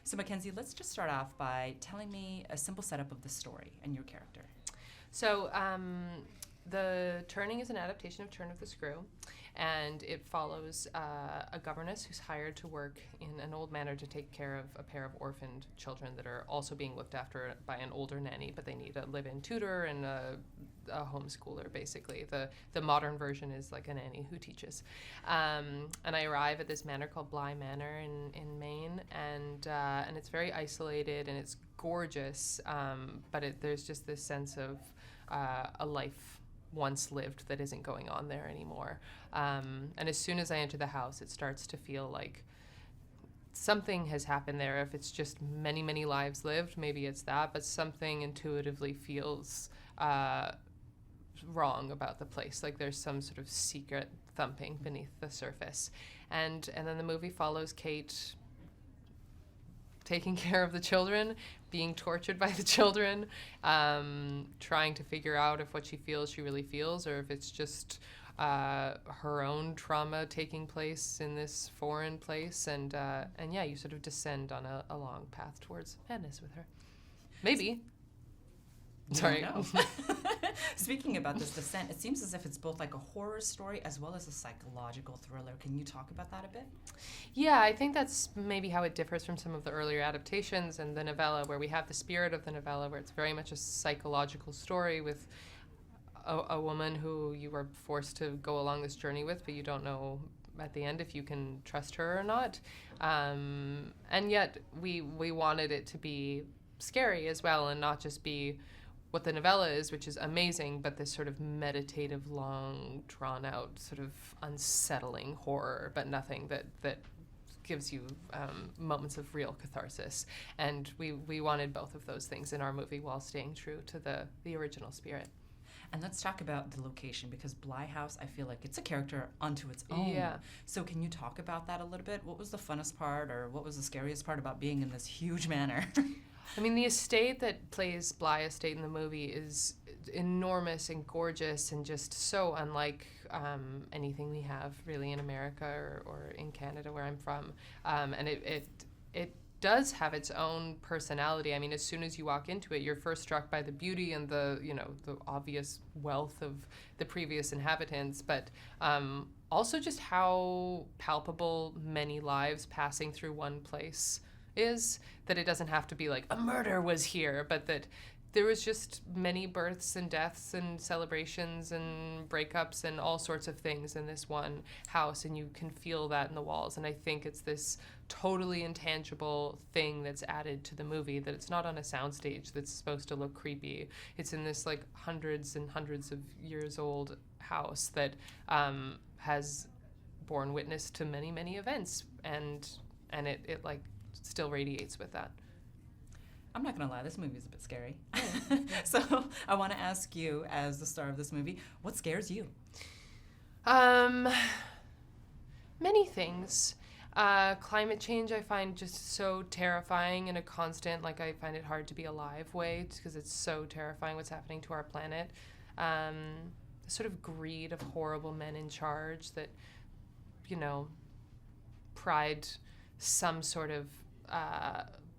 So Mackenzie, let's just start off by telling me a simple setup of the story and your character. So the Turning is an adaptation of Turn of the Screw, and it follows a governess who's hired to work in an old manor to take care of a pair of orphaned children that are also being looked after by an older nanny, but they need a live-in tutor and a homeschooler, basically. The modern version is like a nanny who teaches. And I arrive at this manor called Bly Manor in Maine, and it's very isolated and it's gorgeous, but there's just this sense of a life once lived that isn't going on there anymore. And as soon as I enter the house, it starts to feel like something has happened there. If it's just many, many lives lived, maybe it's that, but something intuitively feels wrong about the place. Like there's some sort of secret thumping beneath the surface. And then the movie follows Kate taking care of the children, being tortured by the children, trying to figure out if what she feels she really feels, or if it's just her own trauma taking place in this foreign place. And yeah, you sort of descend on a long path towards madness with her. Maybe. Sorry. No. Speaking about this descent, it seems as if it's both like a horror story as well as a psychological thriller. Can you talk about that a bit? Yeah, I think that's maybe how it differs from some of the earlier adaptations and the novella, where we have the spirit of the novella, where it's very much a psychological story with a woman who you are forced to go along this journey with, but you don't know at the end if you can trust her or not. And yet we wanted it to be scary as well, and not just be what the novella is, which is amazing, but this sort of meditative, long, drawn-out, sort of unsettling horror, but nothing that gives you moments of real catharsis. And we wanted both of those things in our movie while staying true to the original spirit. And let's talk about the location, because Bly House, I feel like it's a character unto its own. Yeah. So can you talk about that a little bit? What was the funnest part, or what was the scariest part about being in this huge manor? I mean, the estate that plays Bly Estate in the movie is enormous and gorgeous and just so unlike anything we have really in America or in Canada, where I'm from. And it does have its own personality. I mean, as soon as you walk into it, you're first struck by the beauty and the obvious wealth of the previous inhabitants, but also just how palpable many lives passing through one place is, that it doesn't have to be like a murder was here, but that there was just many births and deaths and celebrations and breakups and all sorts of things in this one house, and you can feel that in the walls. And I think it's this totally intangible thing that's added to the movie, that it's not on a soundstage that's supposed to look creepy. It's in this like hundreds and hundreds of years old house that has borne witness to many, many events, and it like still radiates with that. I'm not going to lie, this movie is a bit scary. So I want to ask you, as the star of this movie, what scares you? Many things. Climate change I find just so terrifying in a constant, like I find it hard to be alive way, because it's so terrifying what's happening to our planet. The sort of greed of horrible men in charge that, pride some sort of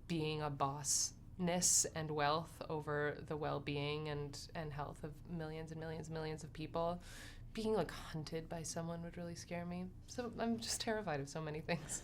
being a bossness and wealth over the well-being and health of millions and millions and millions of people. Being like hunted by someone would really scare me. So I'm just terrified of so many things.